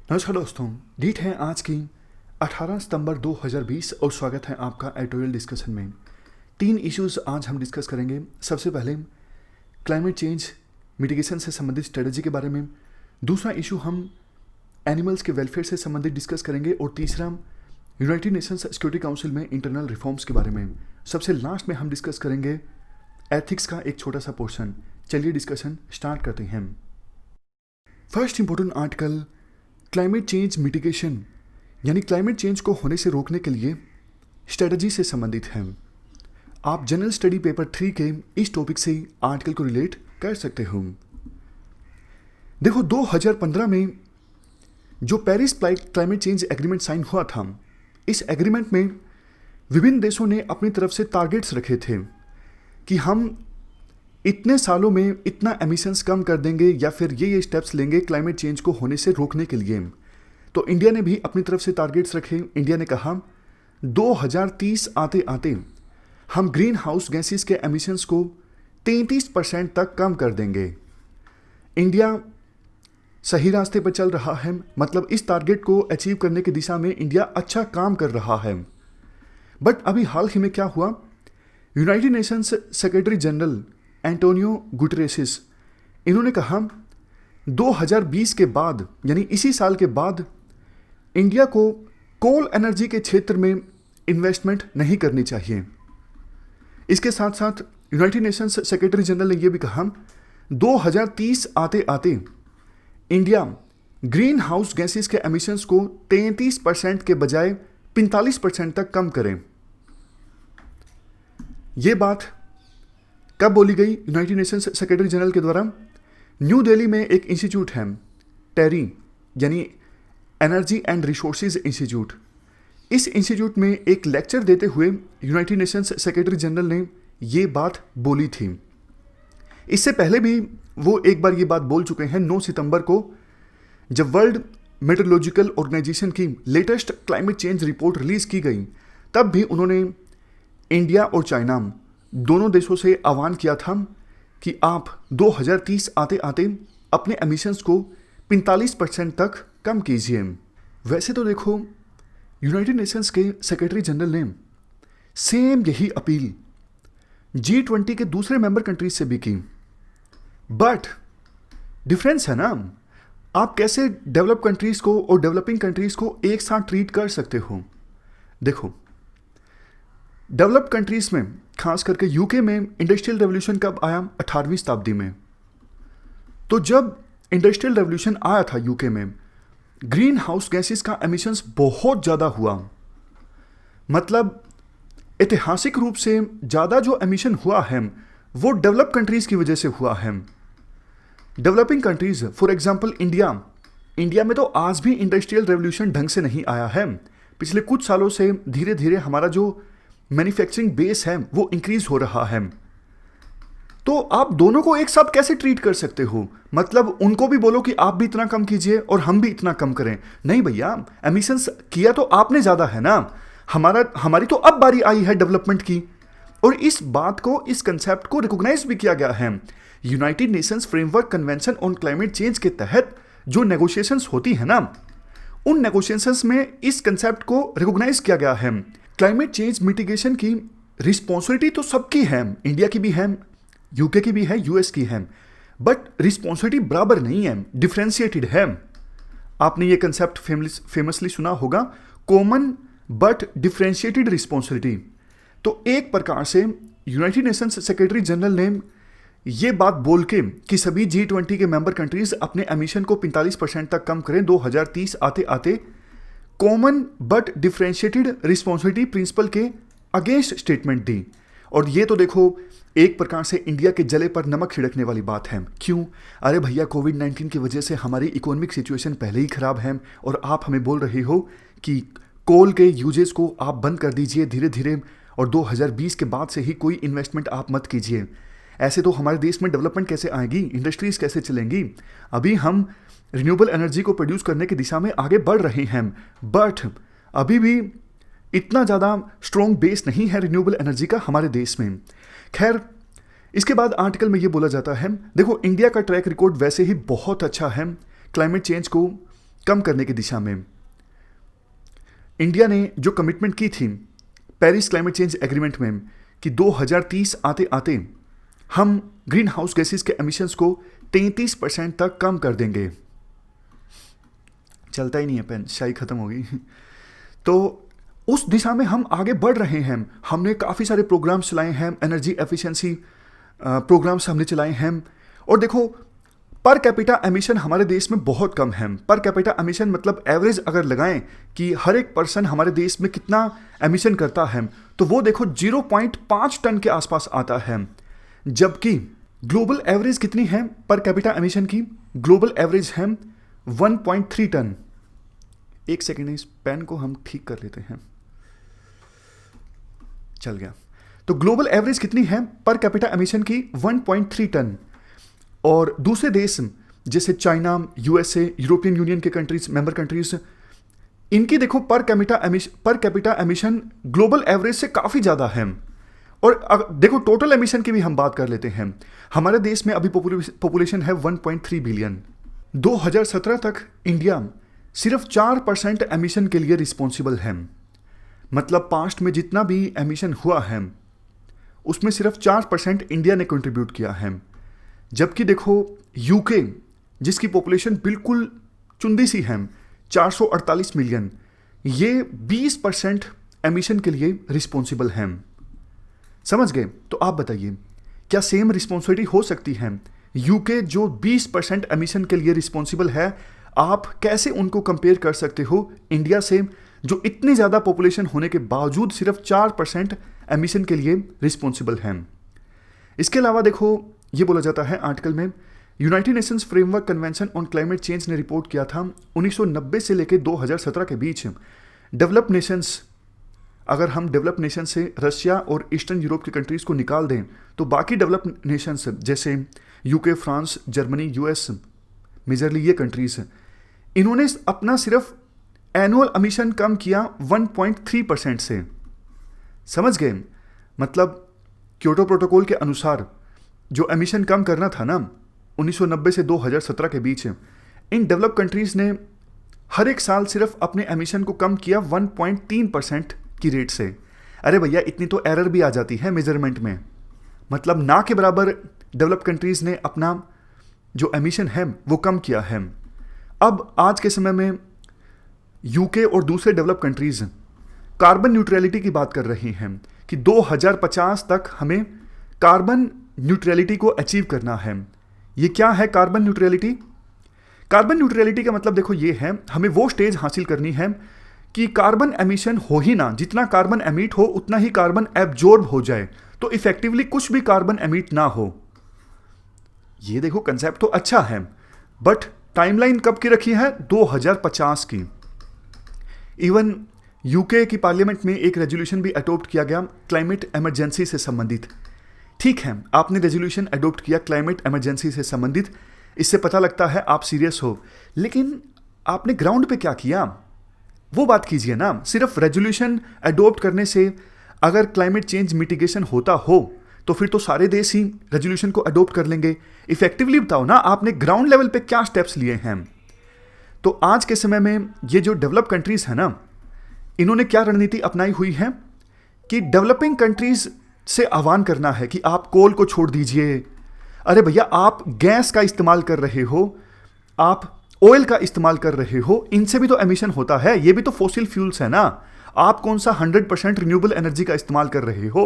नमस्कार दोस्तों, डेट है आज की 18 सितंबर 2020 और स्वागत है आपका एडिटोरियल डिस्कशन में। 3 इश्यूज आज हम डिस्कस करेंगे। सबसे पहले क्लाइमेट चेंज मिटिगेशन से संबंधित स्ट्रेटजी के बारे में, दूसरा इशू हम एनिमल्स के वेलफेयर से संबंधित डिस्कस करेंगे और तीसरा यूनाइटेड नेशंस सिक्योरिटी काउंसिल में इंटरनल रिफॉर्म्स के बारे में। सबसे लास्ट में हम डिस्कस करेंगे एथिक्स का एक छोटा सा पोर्शन। चलिए डिस्कशन स्टार्ट करते हैं। First important article climate change mitigation यानी क्लाइमेट चेंज को होने से रोकने के लिए स्ट्रेटजी से संबंधित है। आप जनरल स्टडी पेपर 3 के इस टॉपिक से आर्टिकल को रिलेट कर सकते हो। देखो, 2015 में जो Paris climate change agreement sign हुआ था, इस एग्रीमेंट में विभिन्न देशों ने अपनी तरफ से टारगेट्स रखे थे कि हम इतने सालों में इतना एमिशंस कम कर देंगे या फिर ये स्टेप्स लेंगे क्लाइमेट चेंज को होने से रोकने के लिए। तो इंडिया ने भी अपनी तरफ से टारगेट्स रखे। इंडिया ने कहा 2030 आते आते हम ग्रीन हाउस गैसेस के एमिशंस को 33% तक कम कर देंगे। इंडिया सही रास्ते पर चल रहा है, मतलब इस टारगेट को अचीव करने की दिशा में इंडिया अच्छा काम कर रहा है। बट अभी हाल ही में क्या हुआ, United Nations secretary general Antonio Guterres, इन्होंने कहा 2020 के बाद यानी इसी साल के बाद इंडिया को कोल एनर्जी के क्षेत्र में इन्वेस्टमेंट नहीं करनी चाहिए। इसके साथ साथ यूनाइटेड नेशंस सेक्रेटरी जनरल ने यह भी कहा 2030 आते आते इंडिया ग्रीन हाउस गैसेस के एमिशंस को 33% के बजाय 45% तक कम करें। यह बात कब बोली गई यूनाइटेड नेशंस सेक्रेटरी जनरल के द्वारा? न्यू दिल्ली में एक इंस्टीट्यूट है, टेरी यानी एनर्जी एंड रिसोर्सेज इंस्टीट्यूट। इस इंस्टीट्यूट में एक लेक्चर देते हुए यूनाइटेड नेशंस सेक्रेटरी जनरल ने ये बात बोली थी। इससे पहले भी वो एक बार ये बात बोल चुके हैं 9 सितंबर को, जब वर्ल्ड मेट्रोलॉजिकल ऑर्गेनाइजेशन की latest climate change report release की गई, तब भी उन्होंने इंडिया और चाइना दोनों देशों से आह्वान किया था कि आप 2030 आते आते अपने एमिशंस को 45% तक कम कीजिए। वैसे तो देखो, यूनाइटेड नेशंस के सेक्रेटरी जनरल ने सेम यही अपील G20 के दूसरे मेंबर कंट्रीज से भी की। बट डिफरेंस है ना, आप कैसे डेवलप कंट्रीज को और डेवलपिंग कंट्रीज को एक साथ ट्रीट कर सकते हो। देखो, डेवलप्ड कंट्रीज में खास करके यूके में इंडस्ट्रियल रेवोल्यूशन कब आया? 18वीं शताब्दी में। तो जब इंडस्ट्रियल रेवोल्यूशन आया था यूके में, ग्रीन हाउस गैसेस का एमिशंस बहुत ज़्यादा हुआ। मतलब ऐतिहासिक रूप से ज़्यादा जो एमिशन हुआ है वो डेवलप कंट्रीज की वजह से हुआ है। Developing countries, for example India में तो आज भी इंडस्ट्रियल रेवोल्यूशन ढंग से नहीं आया है। पिछले कुछ सालों से धीरे धीरे हमारा जो मैन्युफैक्चरिंग बेस है वो इंक्रीज हो रहा है। तो आप दोनों को एक साथ कैसे ट्रीट कर सकते हो? मतलब उनको भी बोलो कि आप भी इतना कम कीजिए और हम भी इतना कम करें। नहीं भैया, एमिशंस किया तो आपने ज्यादा है ना, हमारी तो अब बारी आई है डेवलपमेंट की। और इस बात को, इस कंसेप्ट को रिकॉग्नाइज भी किया गया है। United Nations framework convention on climate change के तहत जो नेगोशिएशंस होती है ना, उन नेगोशिएशंस में इस कंसेप्ट को रिकॉग्नाइज किया गया है। क्लाइमेट चेंज मिटिगेशन की रिस्पॉन्सिबिलिटी तो सबकी है, इंडिया की भी है, यूके की भी है, यूएस की है, बट रिस्पॉन्सिबिलिटी बराबर नहीं है, डिफरेंशिएटेड है। आपने ये कंसेप्ट फेमसली सुना होगा, कॉमन बट डिफरेंशिएटेड रिस्पॉन्सिबिलिटी। तो एक प्रकार से यूनाइटेड नेशंस सेक्रेटरी जनरल ने ये बात बोल के कि सभी G20 के मेंबर कंट्रीज अपने एमिशन को 45% तक कम करें 2030 आते आते, common but differentiated responsibility principle के अगेंस्ट स्टेटमेंट दी। और ये तो देखो एक प्रकार से इंडिया के जले पर नमक छिड़कने वाली बात है। क्यों? अरे भैया, कोविड-19 की वजह से हमारी इकोनॉमिक सिचुएशन पहले ही खराब है और आप हमें बोल रहे हो कि कोल के यूजेस को आप बंद कर दीजिए धीरे धीरे और 2020 के बाद से ही कोई इन्वेस्टमेंट आप मत कीजिए। ऐसे तो हमारे देश में डेवलपमेंट कैसे आएगी, इंडस्ट्रीज कैसे चलेंगी? अभी हम रिन्यूएबल एनर्जी को प्रोड्यूस करने की दिशा में आगे बढ़ रहे हैं, बट अभी भी इतना ज़्यादा स्ट्रॉन्ग बेस नहीं है रिन्यूएबल एनर्जी का हमारे देश में। खैर, इसके बाद आर्टिकल में ये बोला जाता है, देखो इंडिया का ट्रैक रिकॉर्ड वैसे ही बहुत अच्छा है क्लाइमेट चेंज को कम करने की दिशा में इंडिया ने जो कमिटमेंट की थी पेरिस क्लाइमेट चेंज एग्रीमेंट में कि 2030 आते आते हम ग्रीन हाउस गैसेस के एमिशंस को 33% तक कम कर देंगे। चलता ही नहीं है पेन, शाई खत्म हो गई। तो उस दिशा में हम आगे बढ़ रहे हैं। हमने काफ़ी सारे प्रोग्राम्स चलाए हैं, एनर्जी एफिशिएंसी प्रोग्राम्स हमने चलाए हैं। और देखो पर कैपिटा एमिशन हमारे देश में बहुत कम है। पर कैपिटा एमिशन मतलब एवरेज अगर लगाएं कि हर एक पर्सन हमारे देश में कितना एमिशन करता है, तो वो देखो 0.5 टन के आसपास आता है। जबकि ग्लोबल एवरेज कितनी है पर कैपिटा एमिशन की? ग्लोबल एवरेज है 1.3 टन। एक सेकेंड, इस पेन को हम ठीक कर लेते हैं। चल गया। तो ग्लोबल एवरेज कितनी है पर कैपिटा एमिशन की? 1.3 टन। और दूसरे देश जैसे चाइना, यूएसए, यूरोपियन यूनियन के कंट्रीज, मेंबर कंट्रीज, इनकी देखो per capita emission global average से काफ़ी ज़्यादा है। और देखो टोटल एमिशन की भी हम बात कर लेते हैं। हमारे देश में अभी पॉपुलेशन है 1.3 बिलियन। 2017 तक इंडिया सिर्फ 4% एमिशन के लिए रिस्पॉन्सिबल है। मतलब पास्ट में जितना भी एमिशन हुआ है उसमें सिर्फ 4% इंडिया ने कंट्रीब्यूट किया है। जबकि देखो यूके, जिसकी पॉपुलेशन बिल्कुल चुंदी सी है, 448 मिलियन, ये 20% एमिशन के लिए रिस्पॉन्सिबल हैं। समझ गए? तो आप बताइए क्या सेम रिस्पॉन्सिबिलिटी हो सकती है? यूके जो 20% एमिशन के लिए रिस्पॉन्सिबल है, आप कैसे उनको कंपेयर कर सकते हो इंडिया से, जो इतनी ज़्यादा पॉपुलेशन होने के बावजूद सिर्फ 4% एमिशन के लिए रिस्पॉन्सिबल हैं? इसके अलावा देखो ये बोला जाता है आर्टिकल में, United Nations framework convention on climate change ने रिपोर्ट किया था 1990 से लेकर 2017 के बीच डेवलप्ड नेशंस, अगर हम डेवलप्ड नेशन से रशिया और ईस्टर्न यूरोप की कंट्रीज को निकाल दें तो बाकी डेवलप्ड नेशंस जैसे UK, France, Germany, US, majorly ये कंट्रीज, इन्होंने अपना सिर्फ एनुअल एमिशन कम किया 1.3% से। समझ गए? मतलब क्योटो प्रोटोकॉल के अनुसार जो एमिशन कम करना था ना 1990 से 2017 के बीच, इन डेवलप कंट्रीज ने हर एक साल सिर्फ अपने एमिशन को कम किया 1.3% की रेट से। अरे भैया, इतनी तो एरर भी आ जाती है मेजरमेंट में। मतलब ना के बराबर डेवलप कंट्रीज ने अपना जो एमिशन है वो कम किया है। अब आज के समय में यूके और दूसरे डेवलप कंट्रीज कार्बन न्यूट्रलिटी की बात कर रही हैं कि 2050 तक हमें कार्बन न्यूट्रलिटी को अचीव करना है। ये क्या है कार्बन न्यूट्रलिटी? कार्बन न्यूट्रलिटी का मतलब देखो ये है, हमें वो स्टेज हासिल करनी है कि कार्बन एमिशन हो ही ना, जितना कार्बन एमिट हो उतना ही कार्बन एब्जॉर्ब हो जाए, तो इफेक्टिवली कुछ भी कार्बन एमिट ना हो। ये देखो कंसेप्ट तो अच्छा है, बट टाइमलाइन कब की रखी है? 2050 की। इवन यूके की पार्लियामेंट में एक रेजोल्यूशन भी अडॉप्ट किया गया क्लाइमेट इमरजेंसी से संबंधित। ठीक है, आपने रेजोल्यूशन अडॉप्ट किया क्लाइमेट इमरजेंसी से संबंधित, इससे पता लगता है आप सीरियस हो, लेकिन आपने ग्राउंड पे क्या किया वो बात कीजिए ना। सिर्फ रेजोल्यूशन अडॉप्ट करने से अगर क्लाइमेट चेंज मिटिगेशन होता हो तो फिर तो सारे देश ही रेजोल्यूशन को अडॉप्ट कर लेंगे। इफेक्टिवली बताओ ना, आपने ग्राउंड लेवल पे क्या स्टेप्स लिए हैं? तो आज के समय में ये जो डेवलप कंट्रीज है ना, इन्होंने क्या रणनीति अपनाई हुई है कि डेवलपिंग कंट्रीज से आह्वान करना है कि आप कोल को छोड़ दीजिए। अरे भैया, आप गैस का इस्तेमाल कर रहे हो, आप ऑयल का इस्तेमाल कर रहे हो, इनसे भी तो एमिशन होता है, ये भी तो फॉसिल फ्यूल्स है ना। आप कौन सा 100% रिन्यूएबल एनर्जी का इस्तेमाल कर रहे हो?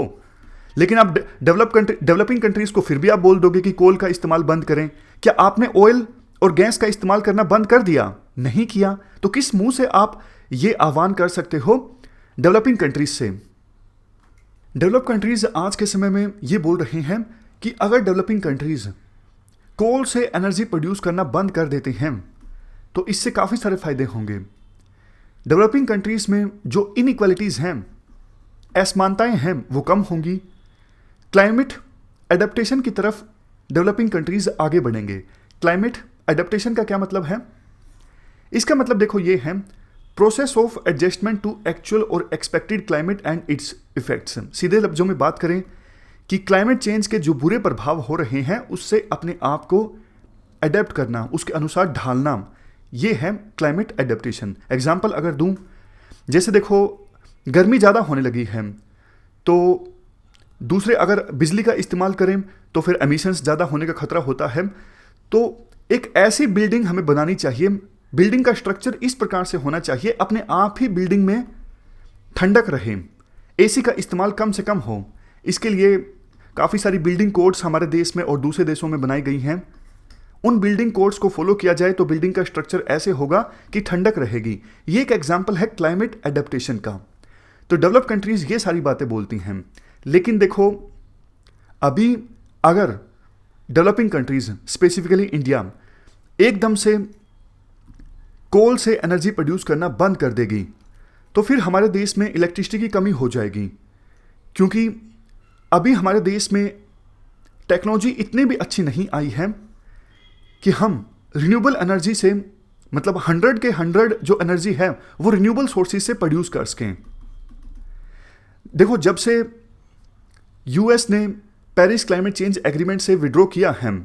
लेकिन आप डेवलपिंग कंट्रीज को फिर भी आप बोल दोगे कि कोल का इस्तेमाल बंद करें। क्या आपने ऑयल और गैस का इस्तेमाल करना बंद कर दिया? नहीं किया। तो किस मुंह से आप ये आह्वान कर सकते हो डेवलपिंग कंट्रीज से? डेवलप कंट्रीज आज के समय में ये बोल रहे हैं कि अगर डेवलपिंग कंट्रीज कोल से एनर्जी प्रोड्यूस करना बंद कर देते हैं तो इससे काफ़ी सारे फायदे होंगे। डेवलपिंग कंट्रीज में जो इनइक्वालिटीज़ हैं, असमानताएं हैं, वो कम होंगी। क्लाइमेट एडेप्टेशन की तरफ डेवलपिंग कंट्रीज आगे बढ़ेंगे। क्लाइमेट एडेप्टेशन का क्या मतलब है? इसका मतलब देखो ये है, process of adjustment to actual और expected climate and its effects. सीधे लफ्जों में बात करें कि क्लाइमेट चेंज के जो बुरे प्रभाव हो रहे हैं उससे अपने आप को अडेप्ट करना, उसके अनुसार ढालना, ये है क्लाइमेट एडेप्टेशन। एग्जाम्पल अगर दूं, जैसे देखो गर्मी ज़्यादा होने लगी है, तो दूसरे अगर बिजली का इस्तेमाल करें तो फिर एमिशंस ज़्यादा होने का खतरा होता है। तो एक ऐसी बिल्डिंग हमें बनानी चाहिए, बिल्डिंग का स्ट्रक्चर इस प्रकार से होना चाहिए, अपने आप ही बिल्डिंग में ठंडक रहे, एसी का इस्तेमाल कम से कम हो। इसके लिए काफ़ी सारी बिल्डिंग कोड्स हमारे देश में और दूसरे देशों में बनाई गई हैं। उन बिल्डिंग कोड्स को फॉलो किया जाए तो बिल्डिंग का स्ट्रक्चर ऐसे होगा कि ठंडक रहेगी। ये एक एग्जाम्पल है क्लाइमेट एडेप्टेशन का। तो डेवलप कंट्रीज ये सारी बातें बोलती हैं, लेकिन देखो अभी अगर डेवलपिंग कंट्रीज स्पेसिफिकली इंडिया एकदम से कोल से एनर्जी प्रोड्यूस करना बंद कर देगी तो फिर हमारे देश में इलेक्ट्रिसिटी की कमी हो जाएगी, क्योंकि अभी हमारे देश में टेक्नोलॉजी इतनी भी अच्छी नहीं आई है कि हम रिन्यूएबल एनर्जी से, मतलब 100 के 100 जो एनर्जी है वो रिन्यूएबल सोर्सेज से प्रोड्यूस कर सकें। देखो जब से यूएस ने पेरिस क्लाइमेट चेंज एग्रीमेंट से विड्रॉ किया है,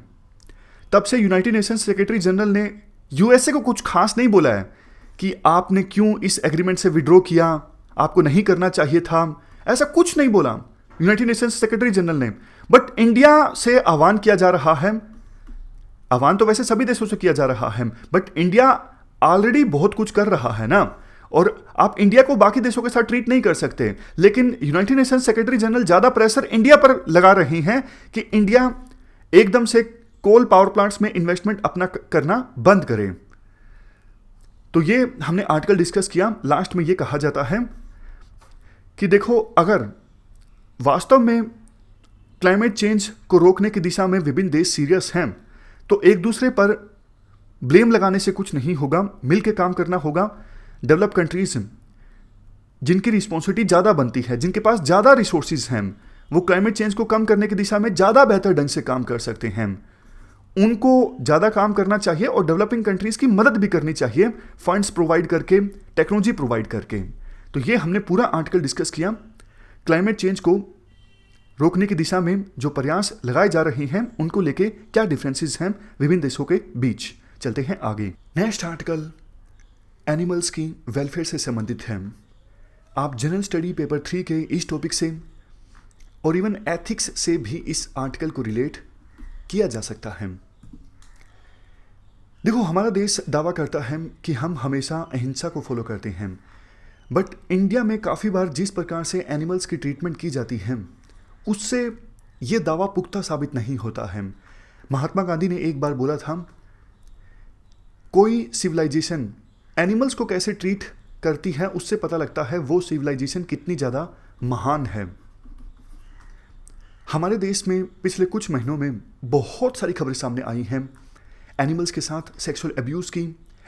तब से यूनाइटेड नेशंस सेक्रेटरी जनरल ने यूएसए को कुछ खास नहीं बोला है कि आपने क्यों इस एग्रीमेंट से विड्रॉ किया, आपको नहीं करना चाहिए था, ऐसा कुछ नहीं बोला यूनाइटेड नेशंस सेक्रेटरी जनरल ने। बट इंडिया से आह्वान किया जा रहा है, आह्वान तो वैसे सभी देशों से किया जा रहा है, बट इंडिया ऑलरेडी बहुत कुछ कर रहा है ना, और आप इंडिया को बाकी देशों के साथ ट्रीट नहीं कर सकते। लेकिन यूनाइटेड नेशंस सेक्रेटरी जनरल ज़्यादा प्रेशर इंडिया पर लगा रही हैं कि इंडिया एकदम से कोल पावर प्लांट्स में इन्वेस्टमेंट अपना करना बंद करे। तो ये हमने आर्टिकल डिस्कस किया। लास्ट में ये कहा जाता है कि देखो अगर वास्तव में क्लाइमेट चेंज को रोकने की दिशा में विभिन्न देश सीरियस हैं तो एक दूसरे पर ब्लेम लगाने से कुछ नहीं होगा, मिलकर काम करना होगा। डेवलप कंट्रीज जिनकी रिस्पॉन्सिबिलिटी ज़्यादा बनती है, जिनके पास ज़्यादा रिसोर्सेज हैं, वो क्लाइमेट चेंज को कम करने की दिशा में ज़्यादा बेहतर ढंग से काम कर सकते हैं, उनको ज़्यादा काम करना चाहिए और डेवलपिंग कंट्रीज़ की मदद भी करनी चाहिए, फंड्स प्रोवाइड करके, टेक्नोलॉजी प्रोवाइड करके। तो ये हमने पूरा आर्टिकल डिस्कस किया। क्लाइमेट चेंज को रोकने की दिशा में जो प्रयास लगाए जा रहे हैं उनको लेके क्या डिफरेंसेस हैं विभिन्न देशों के बीच। चलते हैं आगे। नेक्स्ट आर्टिकल एनिमल्स की वेलफेयर से संबंधित है। आप जनरल स्टडी पेपर 3 के इस टॉपिक से और इवन एथिक्स से भी इस आर्टिकल को रिलेट किया जा सकता है। देखो हमारा देश दावा करता है कि हम हमेशा अहिंसा को फॉलो करते हैं, बट इंडिया में काफ़ी बार जिस प्रकार से एनिमल्स की ट्रीटमेंट की जाती है उससे ये दावा पुख्ता साबित नहीं होता है। महात्मा गांधी ने एक बार बोला था, कोई सिविलाइजेशन एनिमल्स को कैसे ट्रीट करती है उससे पता लगता है वो सिविलाइजेशन कितनी ज़्यादा महान है। हमारे देश में पिछले कुछ महीनों में बहुत सारी खबरें सामने आई हैं एनिमल्स के साथ सेक्सुअल अब्यूज़ की,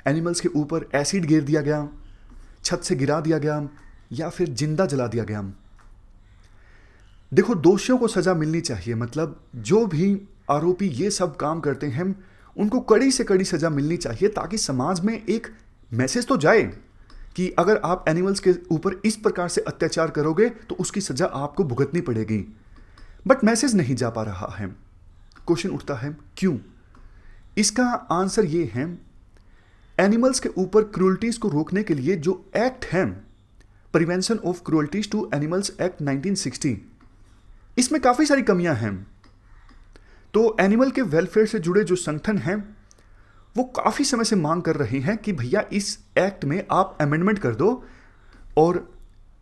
एनिमल्स के ऊपर एसिड गिर दिया गया, छत से गिरा दिया गया या फिर जिंदा जला दिया गया। देखो दोषियों को सज़ा मिलनी चाहिए, मतलब जो भी आरोपी ये सब काम करते हैं उनको कड़ी से कड़ी सज़ा मिलनी चाहिए, ताकि समाज में एक मैसेज तो जाए कि अगर आप एनिमल्स के ऊपर इस प्रकार से अत्याचार करोगे तो उसकी सज़ा आपको भुगतनी पड़ेगी। बट मैसेज नहीं जा पा रहा है। क्वेश्चन उठता है क्यों? इसका आंसर ये है, एनिमल्स के ऊपर क्रूअल्टीज को रोकने के लिए जो एक्ट है, prevention of cruelties to animals act 1960, इसमें काफ़ी सारी कमियां हैं। तो एनिमल के वेलफेयर से जुड़े जो संगठन हैं वो काफ़ी समय से मांग कर रहे हैं कि भैया इस एक्ट में आप अमेंडमेंट कर दो और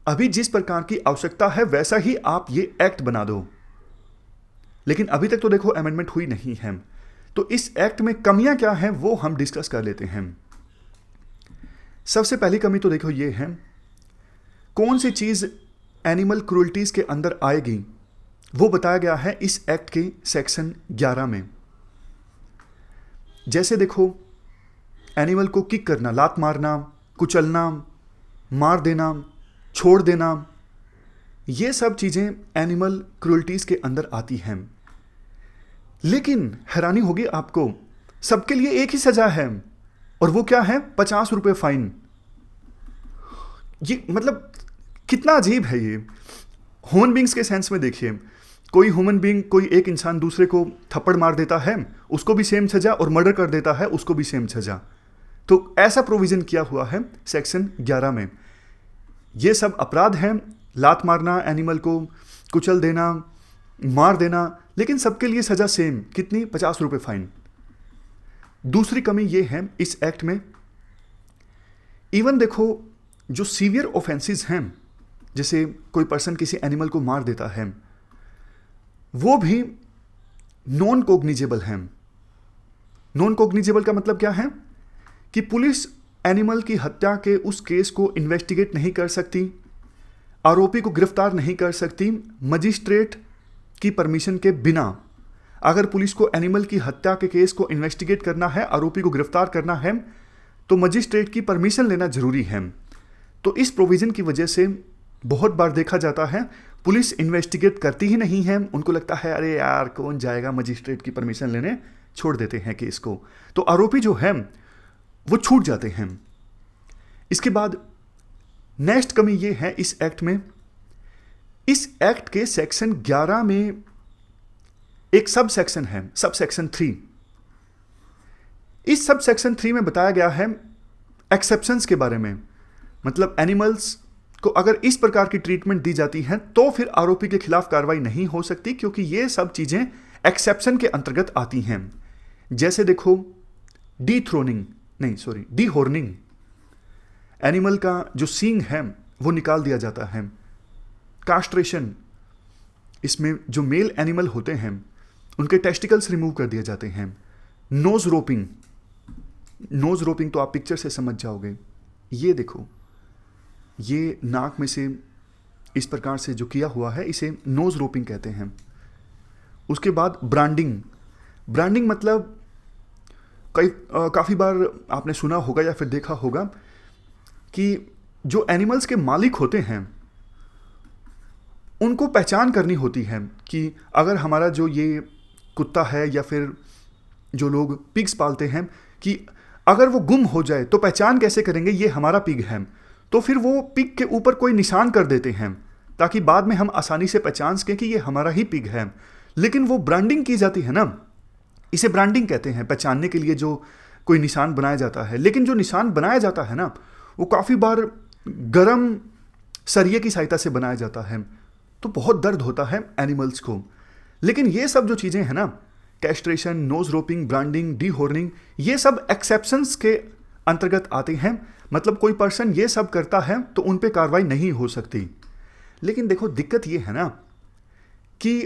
अभी जिस प्रकार की आवश्यकता है वैसा ही आप ये एक्ट बना दो। लेकिन अभी तक तो देखो अमेंडमेंट हुई नहीं है। तो इस एक्ट में कमियां क्या हैं वो हम डिस्कस कर लेते हैं। सबसे पहली कमी तो देखो ये है, कौन सी चीज़ एनिमल क्रूअल्टीज के अंदर आएगी वो बताया गया है इस एक्ट के सेक्शन 11 में। जैसे देखो एनिमल को किक करना, लात मारना, कुचलना, मार देना, छोड़ देना, ये सब चीज़ें एनिमल क्रूअल्टीज के अंदर आती हैं। लेकिन हैरानी होगी आपको, सबके लिए एक ही सजा है और वो क्या है, 50 रुपये फाइन। ये मतलब कितना अजीब है ये। ह्यूमन बींग्स के सेंस में देखिए, कोई ह्यूमन बींग, कोई एक इंसान दूसरे को थप्पड़ मार देता है उसको भी सेम सजा, और मर्डर कर देता है उसको भी सेम सजा। तो ऐसा प्रोविजन किया हुआ है सेक्शन 11 में। ये सब अपराध हैं, लात मारना, एनिमल को कुचल देना, मार देना, लेकिन सबके लिए सजा सेम, कितनी? 50 रुपये फाइन। दूसरी कमी ये है इस एक्ट में, इवन देखो जो सीवियर ऑफेंसेस हैं, जैसे कोई पर्सन किसी एनिमल को मार देता है, वो भी नॉन कॉग्निजेबल हैं। नॉन कॉग्निजेबल का मतलब क्या है कि पुलिस एनिमल की हत्या के उस केस को इन्वेस्टिगेट नहीं कर सकती, आरोपी को गिरफ्तार नहीं कर सकती मजिस्ट्रेट की परमिशन के बिना। अगर पुलिस को एनिमल की हत्या के केस को इन्वेस्टिगेट करना है, आरोपी को गिरफ्तार करना है, तो मजिस्ट्रेट की परमिशन लेना जरूरी है। तो इस प्रोविजन की वजह से बहुत बार देखा जाता है पुलिस इन्वेस्टिगेट करती ही नहीं है, उनको लगता है अरे यार कौन जाएगा मजिस्ट्रेट की परमिशन लेने, छोड़ देते हैं केस को, तो आरोपी जो है वो छूट जाते हैं। इसके बाद नेक्स्ट कमी ये है इस एक्ट में, इस एक्ट के सेक्शन 11 में एक सब सेक्शन है, सब सेक्शन 3। इस सब सेक्शन 3 में बताया गया है एक्सेप्शंस के बारे में, मतलब एनिमल्स को अगर इस प्रकार की ट्रीटमेंट दी जाती है तो फिर आरोपी के खिलाफ कार्रवाई नहीं हो सकती, क्योंकि ये सब चीजें एक्सेप्शन के अंतर्गत आती हैं। जैसे देखो डीहॉर्निंग, एनिमल का जो सींग है वो निकाल दिया जाता है। कास्ट्रेशन, इसमें जो मेल एनिमल होते हैं उनके टेस्टिकल्स रिमूव कर दिए जाते हैं। नोज रोपिंग तो आप पिक्चर से समझ जाओगे, ये देखो, ये नाक में से इस प्रकार से जो किया हुआ है इसे नोज रोपिंग कहते हैं। उसके बाद ब्रांडिंग मतलब काफ़ी बार आपने सुना होगा या फिर देखा होगा कि जो एनिमल्स के मालिक होते हैं उनको पहचान करनी होती है कि अगर हमारा जो ये कुत्ता है या फिर जो लोग पिग्स पालते हैं, कि अगर वो गुम हो जाए तो पहचान कैसे करेंगे ये हमारा पिग है, तो फिर वो पिग के ऊपर कोई निशान कर देते हैं ताकि बाद में हम आसानी से पहचान सकें कि ये हमारा ही पिग है। लेकिन वो ब्रांडिंग की जाती है ना, इसे ब्रांडिंग कहते हैं, पहचानने के लिए जो कोई निशान बनाया जाता है। लेकिन जो निशान बनाया जाता है ना वो काफ़ी बार गरम सरिये की सहायता से बनाया जाता है, तो बहुत दर्द होता है एनिमल्स को। लेकिन ये सब जो चीज़ें हैं ना, कैस्ट्रेशन, नोज रोपिंग, ब्रांडिंग, डीहॉर्निंग, ये सब एक्सेप्शंस के अंतर्गत आते हैं। मतलब कोई पर्सन ये सब करता है तो उन पे कार्रवाई नहीं हो सकती। लेकिन देखो दिक्कत ये है ना कि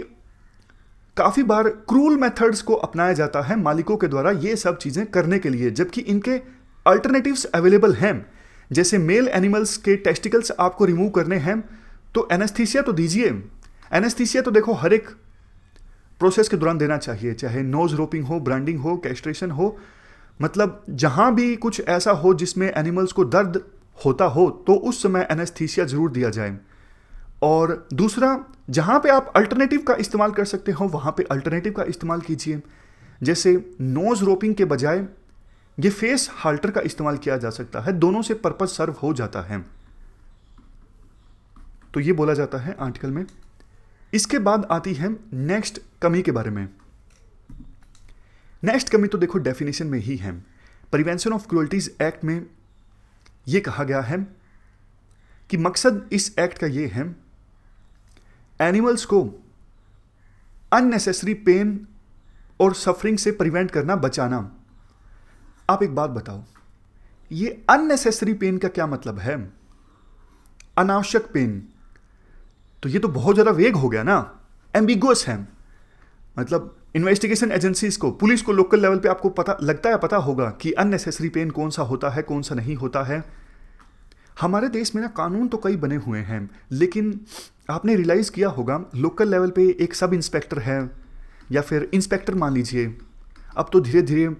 काफ़ी बार क्रूल मेथड्स को अपनाया जाता है मालिकों के द्वारा ये सब चीज़ें करने के लिए, जबकि इनके अल्टरनेटिव्स अवेलेबल हैं। जैसे मेल एनिमल्स के टेस्टिकल्स आपको रिमूव करने हैं तो एनेस्थीसिया तो दीजिए। एनेस्थीसिया तो देखो हर एक प्रोसेस के दौरान देना चाहिए, चाहे नोज रोपिंग हो, ब्रांडिंग हो, कैस्ट्रेशन हो, मतलब जहां भी कुछ ऐसा हो जिसमें एनिमल्स को दर्द होता हो तो उस समय एनेस्थीसिया जरूर दिया जाए। और दूसरा, जहां पे आप अल्टरनेटिव का इस्तेमाल कर सकते हो वहां पे अल्टरनेटिव का इस्तेमाल कीजिए। जैसे नोज रोपिंग के बजाय ये फेस हाल्टर का इस्तेमाल किया जा सकता है, दोनों से पर्पज सर्व हो जाता है। तो ये बोला जाता है आर्टिकल में। इसके बाद आती है नेक्स्ट कमी के बारे में। नेक्स्ट कमी तो देखो डेफिनेशन में ही है। प्रिवेंशन ऑफ क्रूअल्टीज एक्ट में यह कहा गया है कि मकसद इस एक्ट का यह है एनिमल्स को अननेसेसरी पेन और सफरिंग से प्रिवेंट करना, बचाना। आप एक बात बताओ, ये अननेसेसरी पेन का क्या मतलब है? अनावश्यक पेन, तो ये तो बहुत ज्यादा वेग हो गया ना, एम्बिगुअस है। मतलब इन्वेस्टिगेशन एजेंसीज को, पुलिस को लोकल लेवल पे आपको पता होगा कि अननेसेसरी पेन कौन सा होता है, कौन सा नहीं होता है। हमारे देश में ना कानून तो कई बने हुए हैं, लेकिन आपने रियलाइज किया होगा लोकल लेवल पे एक सब इंस्पेक्टर है या फिर इंस्पेक्टर मान लीजिए। अब तो धीरे धीरे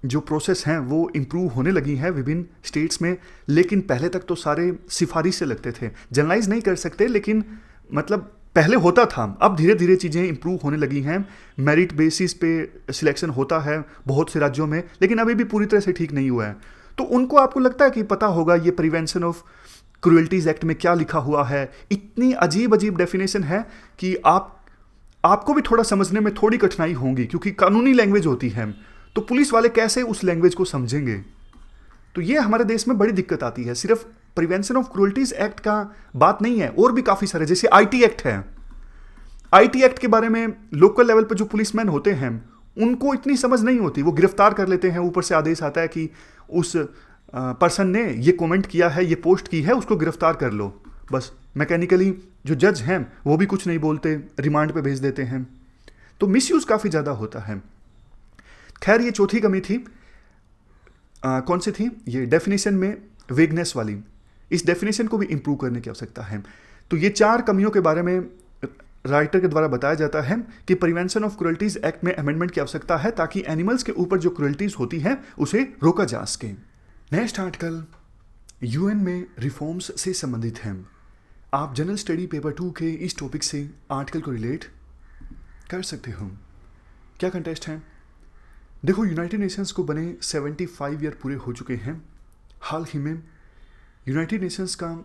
जो प्रोसेस हैं वो इम्प्रूव होने लगी हैं विभिन्न स्टेट्स में, लेकिन पहले तक तो सारे सिफारिश से लगते थे। जनरलाइज नहीं कर सकते, लेकिन मतलब पहले होता था। अब धीरे धीरे चीज़ें इंप्रूव होने लगी हैं, मेरिट बेसिस पे सिलेक्शन होता है बहुत से राज्यों में, लेकिन अभी भी पूरी तरह से ठीक नहीं हुआ है। तो उनको आपको लगता है कि पता होगा ये प्रिवेंशन ऑफ क्रूएल्टीज एक्ट में क्या लिखा हुआ है। इतनी अजीब अजीब डेफिनेशन है कि आपको भी थोड़ा समझने में थोड़ी कठिनाई होगी, क्योंकि कानूनी लैंग्वेज होती है, तो पुलिस वाले कैसे उस लैंग्वेज को समझेंगे। तो ये हमारे देश में बड़ी दिक्कत आती है। सिर्फ प्रिवेंशन ऑफ क्रूअल्टीज एक्ट का बात नहीं है, और भी काफ़ी सारे, जैसे आईटी एक्ट है। आईटी एक्ट के बारे में लोकल लेवल पर जो पुलिसमैन होते हैं उनको इतनी समझ नहीं होती, वो गिरफ्तार कर लेते हैं, ऊपर से आदेश आता है कि उस पर्सन ने ये कमेंट किया है, ये पोस्ट की है, उसको गिरफ्तार कर लो। बस मैकेनिकली जो जज हैं वो भी कुछ नहीं बोलते, रिमांड पे भेज देते हैं। तो मिसयूज काफ़ी ज़्यादा होता है। खैर, ये चौथी कमी थी। कौन सी थी? ये डेफिनेशन में वेगनेस वाली। इस डेफिनेशन को भी इंप्रूव करने की आवश्यकता है। तो ये 4 कमियों के बारे में राइटर के द्वारा बताया जाता है कि प्रिवेंशन ऑफ क्रूअल्टीज एक्ट में अमेंडमेंट की आवश्यकता है, ताकि एनिमल्स के ऊपर जो क्रूअल्टीज होती है उसे रोका जा सके। नेक्स्ट आर्टिकल यूएन में रिफॉर्म्स से संबंधित है। आप जनरल स्टडी पेपर 2 के इस टॉपिक से आर्टिकल को रिलेट कर सकते हो। क्या कंटेस्ट है? देखो, यूनाइटेड नेशंस को बने 75 ईयर पूरे हो चुके हैं। हाल ही में यूनाइटेड नेशंस का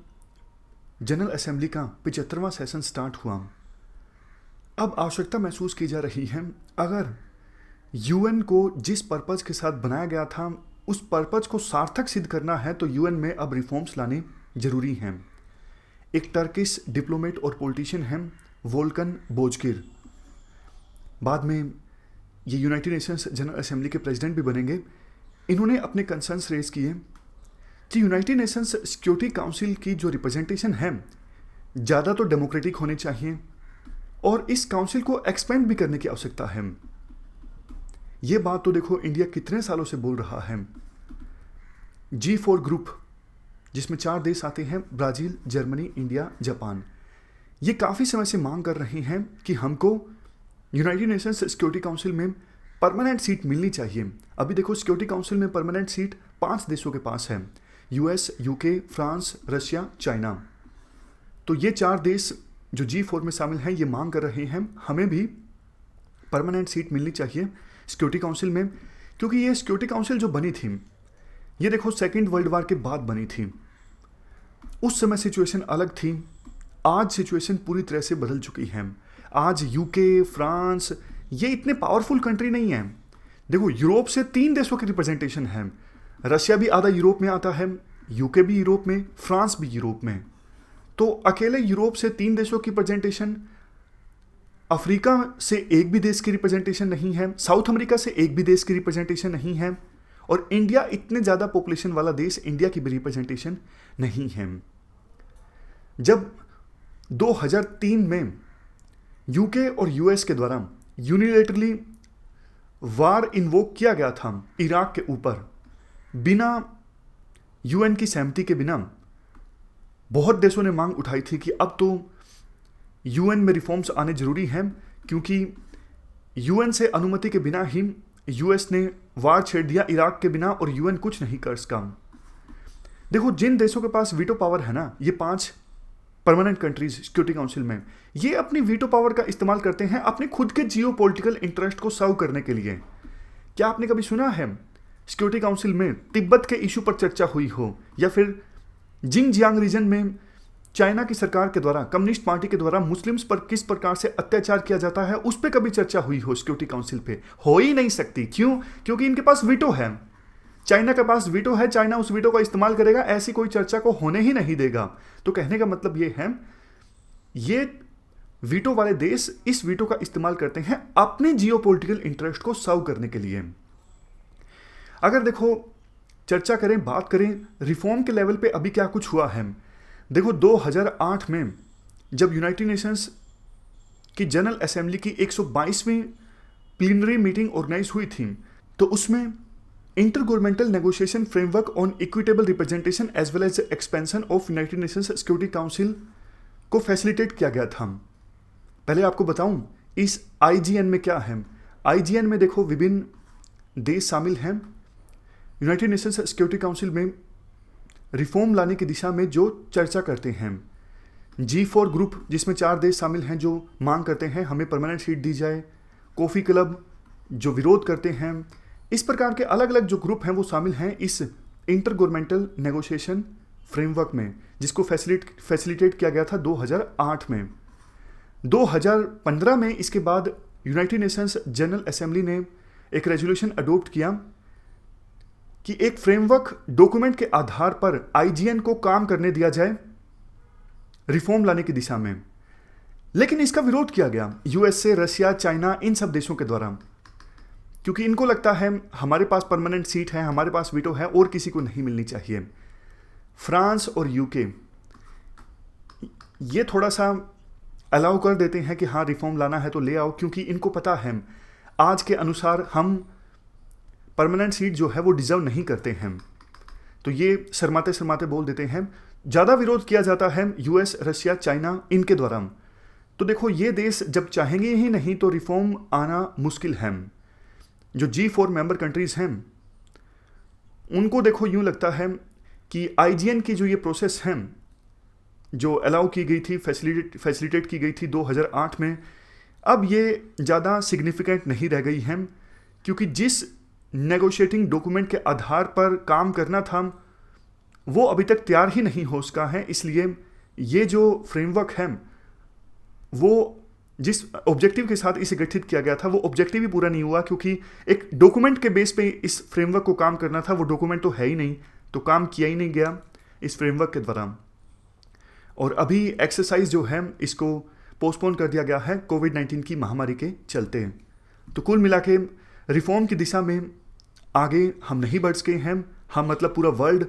जनरल असेंबली का 75वां सेशन स्टार्ट हुआ। अब आवश्यकता महसूस की जा रही है, अगर यूएन को जिस पर्पज़ के साथ बनाया गया था उस पर्पज़ को सार्थक सिद्ध करना है, तो यूएन में अब रिफॉर्म्स लाने जरूरी हैं। एक टर्किश डिप्लोमेट और पॉलिटिशियन हैं वोल्कन बोजकिर, बाद में ये यूनाइटेड नेशंस जनरल असेंबली के प्रेसिडेंट भी बनेंगे। इन्होंने अपने कंसर्न्स रेज किए कि यूनाइटेड नेशंस सिक्योरिटी काउंसिल की जो रिप्रेजेंटेशन है ज़्यादा तो डेमोक्रेटिक होनी चाहिए, और इस काउंसिल को एक्सपेंड भी करने की आवश्यकता है। ये बात तो देखो इंडिया कितने सालों से बोल रहा है। G4 ग्रुप, जिसमें 4 देश आते हैं, ब्राज़ील, जर्मनी, इंडिया, जापान, ये काफ़ी समय से मांग कर रहे हैं कि हमको यूनाइटेड नेशंस सिक्योरिटी काउंसिल में परमानेंट सीट मिलनी चाहिए। अभी देखो, सिक्योरिटी काउंसिल में परमानेंट सीट 5 देशों के पास है, US, UK, France, Russia, China. तो ये 4 देश जो G4 में शामिल हैं, ये मांग कर रहे हैं हमें भी परमानेंट सीट मिलनी चाहिए सिक्योरिटी काउंसिल में, क्योंकि ये सिक्योरिटी काउंसिल जो बनी थी, ये देखो सेकेंड वर्ल्ड वॉर के बाद बनी थी। उस समय सिचुएशन अलग थी, आज सिचुएशन पूरी तरह से बदल चुकी है। आज यूके, फ्रांस, ये इतने पावरफुल कंट्री नहीं है। देखो, यूरोप से 3 देशों की रिप्रेजेंटेशन है। रशिया भी आधा यूरोप में आता है, यूके भी यूरोप में, फ्रांस भी यूरोप में। तो अकेले यूरोप से 3 देशों की रिप्रेजेंटेशन, अफ्रीका से एक भी देश की रिप्रेजेंटेशन नहीं है, साउथ अमेरिका से एक भी देश की रिप्रेजेंटेशन नहीं है, और इंडिया, इतने ज़्यादा पॉपुलेशन वाला देश, इंडिया की भी रिप्रेजेंटेशन नहीं है। जब 2003 में यूके और यूएस के द्वारा यूनिलेटरली वार इन्वोक किया गया था इराक के ऊपर, बिना यूएन की सहमति के बिना, बहुत देशों ने मांग उठाई थी कि अब तो यूएन में रिफॉर्म्स आने जरूरी हैं, क्योंकि यूएन से अनुमति के बिना ही यूएस ने वार छेड़ दिया इराक के बिना, और यूएन कुछ नहीं कर सका। देखो, जिन देशों के पास वीटो पावर है ना, ये 5 परमानेंट कंट्रीज सिक्योरिटी काउंसिल में, ये अपनी वीटो पावर का इस्तेमाल करते हैं अपने खुद के जियोपॉलिटिकल इंटरेस्ट को सर्व करने के लिए। क्या आपने कभी सुना है सिक्योरिटी काउंसिल में तिब्बत के इशू पर चर्चा हुई हो, या फिर जिंगजियांग रीजन में चाइना की सरकार के द्वारा, कम्युनिस्ट पार्टी के द्वारा मुस्लिम्स पर किस प्रकार से अत्याचार किया जाता है, उस पर कभी चर्चा हुई हो सिक्योरिटी काउंसिल पे? हो ही नहीं सकती। क्यों? क्योंकि इनके पास वीटो है, चाइना के पास वीटो है, चाइना उस वीटो का इस्तेमाल करेगा, ऐसी कोई चर्चा को होने ही नहीं देगा। तो कहने का मतलब ये है, ये वीटो वाले देश इस वीटो का इस्तेमाल करते हैं अपने जियोपॉलिटिकल इंटरेस्ट को सर्व करने के लिए। अगर देखो चर्चा करें, बात करें रिफॉर्म के लेवल पे अभी क्या कुछ हुआ है। देखो, 2008 में जब यूनाइटेड नेशंस की जनरल असेंबली की 122वीं प्लीनरी मीटिंग ऑर्गेनाइज हुई थी, तो उसमें inter governmental negotiation framework on equitable representation as well as expansion of United Nations Security Council को फैसिलिटेट किया गया था। पहले आपको बताऊं इस आईजीएन में क्या है। आईजीएन में देखो विभिन्न देश शामिल हैं। यूनाइटेड नेशंस सिक्योरिटी काउंसिल में रिफॉर्म लाने की दिशा में जो चर्चा करते हैं। G4 ग्रुप, जिसमें 4 देश शामिल हैं जो मांग करते हैं हमें परमानेंट सीट दी जाए। कॉफ़ी क्लब जो विरोध करते हैं। इस प्रकार के अलग अलग जो ग्रुप हैं वो शामिल हैं इस इंटर गवर्नमेंटल नेगोशिएशन फ्रेमवर्क में, जिसको फैसिलिटेट किया गया था 2008 में। 2015 में इसके बाद यूनाइटेड नेशंस जनरल असेंबली ने एक रेजोल्यूशन अडोप्ट किया कि एक फ्रेमवर्क डॉक्यूमेंट के आधार पर आईजीएन को काम करने दिया जाए रिफॉर्म लाने की दिशा में। लेकिन इसका विरोध किया गया यूएसए, रशिया, चाइना, इन सब देशों के द्वारा, क्योंकि इनको लगता है हमारे पास परमानेंट सीट है, हमारे पास वीटो है और किसी को नहीं मिलनी चाहिए। फ्रांस और यूके ये थोड़ा सा अलाउ कर देते हैं कि हाँ रिफॉर्म लाना है तो ले आओ, क्योंकि इनको पता है आज के अनुसार हम परमानेंट सीट जो है वो डिजर्व नहीं करते हैं। तो ये शर्माते शर्माते बोल देते हैं। ज़्यादा विरोध किया जाता है यूएस, रशिया, चाइना, इनके द्वारा। तो देखो ये देश जब चाहेंगे ही नहीं तो रिफॉर्म आना मुश्किल है। जो G4 मेंबर कंट्रीज हैं उनको देखो यूं लगता है कि आईजीएन की जो ये प्रोसेस है जो अलाउ की गई थी, फैसिलिटेट की गई थी 2008 में, अब ये ज़्यादा सिग्निफिकेंट नहीं रह गई है, क्योंकि जिस नेगोशिएटिंग डॉक्यूमेंट के आधार पर काम करना था वो अभी तक तैयार ही नहीं हो सका है। इसलिए ये जो फ्रेमवर्क है वो जिस ऑब्जेक्टिव के साथ इसे गठित किया गया था वो ऑब्जेक्टिव ही पूरा नहीं हुआ, क्योंकि एक डॉक्यूमेंट के बेस पे इस फ्रेमवर्क को काम करना था, वो डॉक्यूमेंट तो है ही नहीं, तो काम किया ही नहीं गया इस फ्रेमवर्क के द्वारा। और अभी एक्सरसाइज जो है इसको पोस्टपोन कर दिया गया है कोविड-19 की महामारी के चलते। तो कुल मिला के रिफॉर्म की दिशा में आगे हम नहीं बढ़ सके हैं, हम मतलब पूरा वर्ल्ड,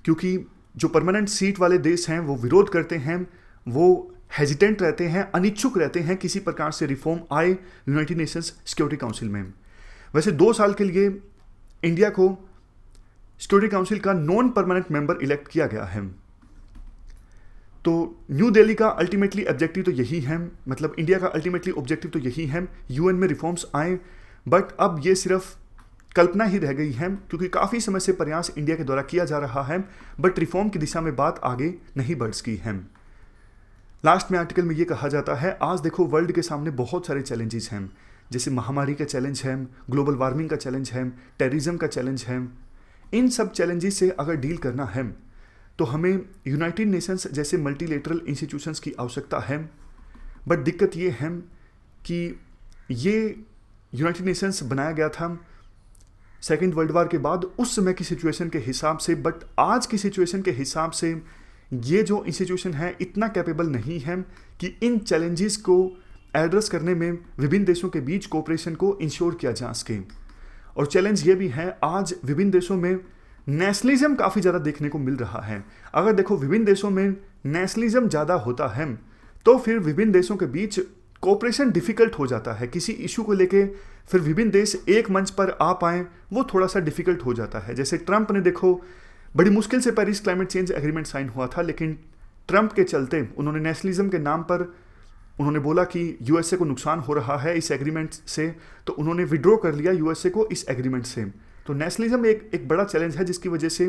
क्योंकि जो परमानेंट सीट वाले देश हैं वो विरोध करते हैं, वो हेजिटेंट रहते हैं, अनिच्छुक रहते हैं किसी प्रकार से रिफॉर्म आए यूनाइटेड नेशंस सिक्योरिटी काउंसिल में। वैसे 2 साल के लिए इंडिया को सिक्योरिटी काउंसिल का नॉन परमानेंट मेंबर इलेक्ट किया गया है। तो न्यू दिल्ली का अल्टीमेटली ऑब्जेक्टिव तो यही है, मतलब इंडिया का अल्टीमेटली ऑब्जेक्टिव तो यही है यूएन में रिफॉर्म्स आए, बट अब ये सिर्फ कल्पना ही रह गई है, क्योंकि काफ़ी समय से प्रयास इंडिया के द्वारा किया जा रहा है, बट रिफॉर्म की दिशा में बात आगे नहीं बढ़ सकी है। लास्ट में आर्टिकल में ये कहा जाता है आज देखो वर्ल्ड के सामने बहुत सारे चैलेंजेस हैं, जैसे महामारी का चैलेंज है, ग्लोबल वार्मिंग का चैलेंज है, टेररिज्म का चैलेंज है। इन सब चैलेंजेस से अगर डील करना है तो हमें यूनाइटेड नेशंस जैसे मल्टीलेटरल इंस्टीट्यूशंस की आवश्यकता है। बट दिक्कत ये है कि ये यूनाइटेड नेशंस बनाया गया था सेकेंड वर्ल्ड वार के बाद उस समय की सिचुएशन के हिसाब से, बट आज की सिचुएशन के हिसाब से ये जो इंस्टीट्यूशन है इतना कैपेबल नहीं है कि इन चैलेंजेस को एड्रेस करने में विभिन्न देशों के बीच कोऑपरेशन को इंश्योर किया जा सके। और चैलेंज ये भी है आज विभिन्न देशों में नेशनलिज्म काफ़ी ज़्यादा देखने को मिल रहा है। अगर देखो विभिन्न देशों में नेशनलिज्म ज़्यादा होता है तो फिर विभिन्न देशों के बीच कोऑपरेशन डिफ़िकल्ट हो जाता है। किसी इशू को लेके फिर विभिन्न देश एक मंच पर आ पाएँ वो थोड़ा सा डिफ़िकल्ट हो जाता है। जैसे ट्रंप ने देखो बड़ी मुश्किल से Paris climate change agreement sign हुआ था, लेकिन ट्रंप के चलते उन्होंने नेशनलिज्म के नाम पर उन्होंने बोला कि यूएसए को नुकसान हो रहा है इस एग्रीमेंट से, तो उन्होंने विड्रॉ कर लिया यूएसए को इस एग्रीमेंट से। तो नेशनलिज्म एक बड़ा चैलेंज है जिसकी वजह से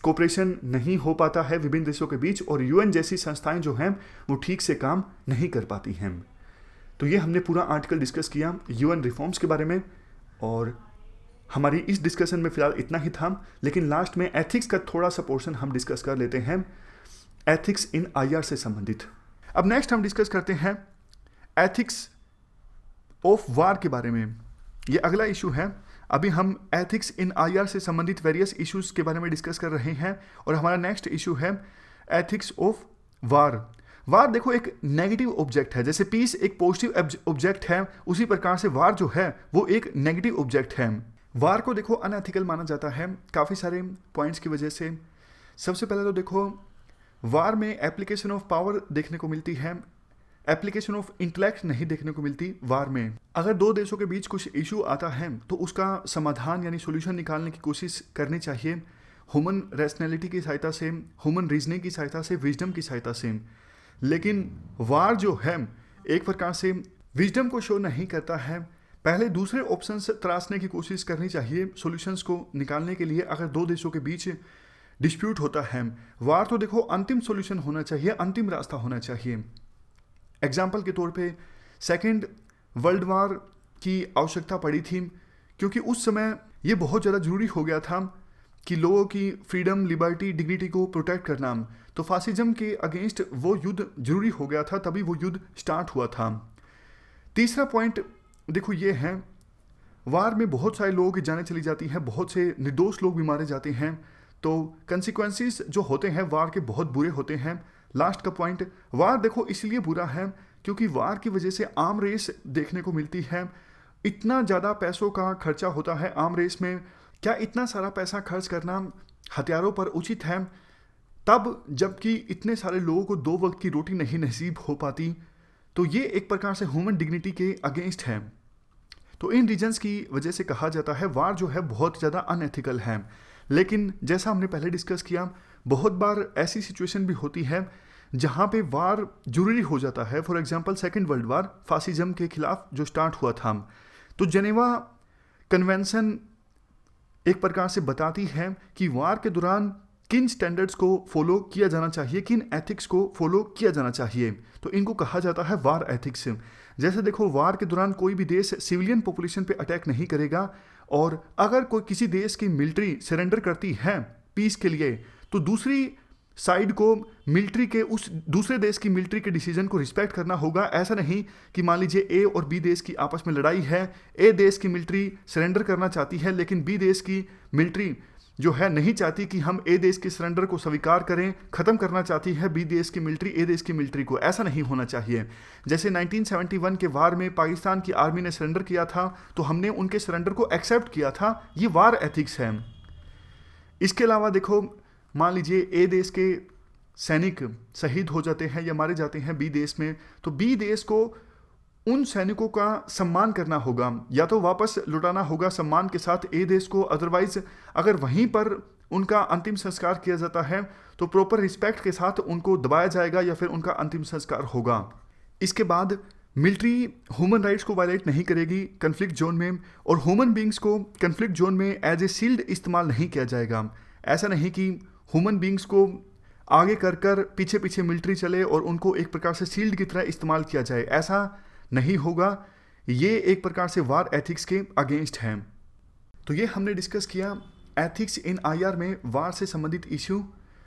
कोऑपरेशन नहीं हो पाता है विभिन्न देशों के बीच, और यूएन जैसी संस्थाएं जो हैं वो ठीक से काम नहीं कर पाती हैं। तो ये हमने पूरा आर्टिकल डिस्कस किया यूएन रिफॉर्म्स के बारे में, और हमारी इस डिस्कशन में फ़िलहाल इतना ही था। लेकिन लास्ट में एथिक्स का थोड़ा सा पोर्शन हम डिस्कस कर लेते हैं, एथिक्स इन आईआर से संबंधित। अब नेक्स्ट हम डिस्कस करते हैं एथिक्स ऑफ वार के बारे में। ये अगला इशू है। अभी हम एथिक्स इन आईआर से संबंधित वेरियस इश्यूज़ के बारे में डिस्कस कर रहे हैं, और हमारा नेक्स्ट इशू है एथिक्स ऑफ वार। वार देखो एक नेगेटिव ऑब्जेक्ट है, जैसे पीस एक पॉजिटिव ऑब्जेक्ट है, उसी प्रकार से वार जो है वो एक नेगेटिव ऑब्जेक्ट है। वार को देखो अनएथिकल माना जाता है काफ़ी सारे पॉइंट्स की वजह से। सबसे पहले तो देखो वार में एप्लीकेशन ऑफ पावर देखने को मिलती है, एप्लीकेशन ऑफ इंटेलेक्ट नहीं देखने को मिलती वार में। अगर दो देशों के बीच कुछ इशू आता है तो उसका समाधान यानी सॉल्यूशन निकालने की कोशिश करनी चाहिए ह्यूमन रैशनैलिटी की सहायता से, ह्यूमन रीजनिंग की सहायता से, विजडम की सहायता से। लेकिन वार जो है एक प्रकार से विजडम को शो नहीं करता है। पहले दूसरे ऑप्शंस तराशने की कोशिश करनी चाहिए सॉल्यूशंस को निकालने के लिए। अगर दो देशों के बीच डिस्प्यूट होता है वार, तो देखो अंतिम सॉल्यूशन होना चाहिए, अंतिम रास्ता होना चाहिए। एग्जाम्पल के तौर पे सेकेंड वर्ल्ड वार की आवश्यकता पड़ी थी, क्योंकि उस समय ये बहुत ज़्यादा ज़रूरी हो गया था कि लोगों की फ्रीडम, लिबर्टी, डिग्निटी को प्रोटेक्ट करना। तो फासिज्म के अगेंस्ट वो युद्ध जरूरी हो गया था, तभी वो युद्ध स्टार्ट हुआ था। तीसरा पॉइंट देखो ये है वार में बहुत सारे लोगों की जानें चली जाती हैं, बहुत से निर्दोष लोग भी मारे जाते हैं। तो कंसिक्वेंसेस जो होते हैं वार के बहुत बुरे होते हैं। लास्ट का पॉइंट, वार देखो इसलिए बुरा है क्योंकि वार की वजह से आर्म रेस देखने को मिलती है। इतना ज़्यादा पैसों का खर्चा होता है आर्म रेस में। क्या इतना सारा पैसा खर्च करना हथियारों पर उचित है? तब जबकि इतने सारे लोगों को 2 वक्त की रोटी नहीं नसीब हो पाती। तो ये एक प्रकार से ह्यूमन डिग्निटी के अगेंस्ट है। तो इन रीजंस की वजह से कहा जाता है वार जो है बहुत ज़्यादा अनएथिकल है। लेकिन जैसा हमने पहले डिस्कस किया, बहुत बार ऐसी सिचुएशन भी होती है जहाँ पे वार जरूरी हो जाता है। For example second world war fascism के खिलाफ जो स्टार्ट हुआ था, तो जेनेवा कन्वेंशन एक प्रकार से बताती है कि वार के दौरान किन स्टैंडर्ड्स को फॉलो किया जाना चाहिए, किन एथिक्स को फॉलो किया जाना चाहिए। तो इनको कहा जाता है वार एथिक्स। जैसे देखो, वार के दौरान कोई भी देश सिविलियन पॉपुलेशन पे अटैक नहीं करेगा, और अगर कोई किसी देश की मिलिट्री सरेंडर करती है पीस के लिए, तो दूसरी साइड को मिलिट्री के उस दूसरे देश की मिलिट्री के डिसीजन को रिस्पेक्ट करना होगा। ऐसा नहीं कि मान लीजिए ए और बी देश की आपस में लड़ाई है, ए देश की मिलिट्री सरेंडर करना चाहती है लेकिन बी देश की मिलिट्री जो है नहीं चाहती कि हम ए देश के सरेंडर को स्वीकार करें, ख़त्म करना चाहती है बी देश की मिलिट्री ए देश की मिलिट्री को। ऐसा नहीं होना चाहिए। जैसे 1971 के वार में पाकिस्तान की आर्मी ने सरेंडर किया था, तो हमने उनके सरेंडर को एक्सेप्ट किया था। ये वार एथिक्स है। इसके अलावा देखो, मान लीजिए ए देश के सैनिक शहीद हो जाते हैं या मारे जाते हैं बी देश में, तो बी देश को उन सैनिकों का सम्मान करना होगा, या तो वापस लौटाना होगा सम्मान के साथ ए देश को। अदरवाइज अगर वहीं पर उनका अंतिम संस्कार किया जाता है तो प्रॉपर रिस्पेक्ट के साथ उनको दबाया जाएगा या फिर उनका अंतिम संस्कार होगा। इसके बाद मिलिट्री ह्यूमन राइट्स को वायलेट नहीं करेगी कन्फ्लिक्ट जोन में, और ह्यूमन बींग्स को कन्फ्लिक्ट जोन में एज ए शील्ड इस्तेमाल नहीं किया जाएगा। ऐसा नहीं कि ह्यूमन बींग्स को आगे कर कर पीछे पीछे मिलिट्री चले और उनको एक प्रकार से शील्ड की तरह इस्तेमाल किया जाए, ऐसा नहीं होगा। ये एक प्रकार से वार एथिक्स के अगेंस्ट है। तो ये हमने डिस्कस किया एथिक्स इन आईआर में वार से संबंधित इश्यू।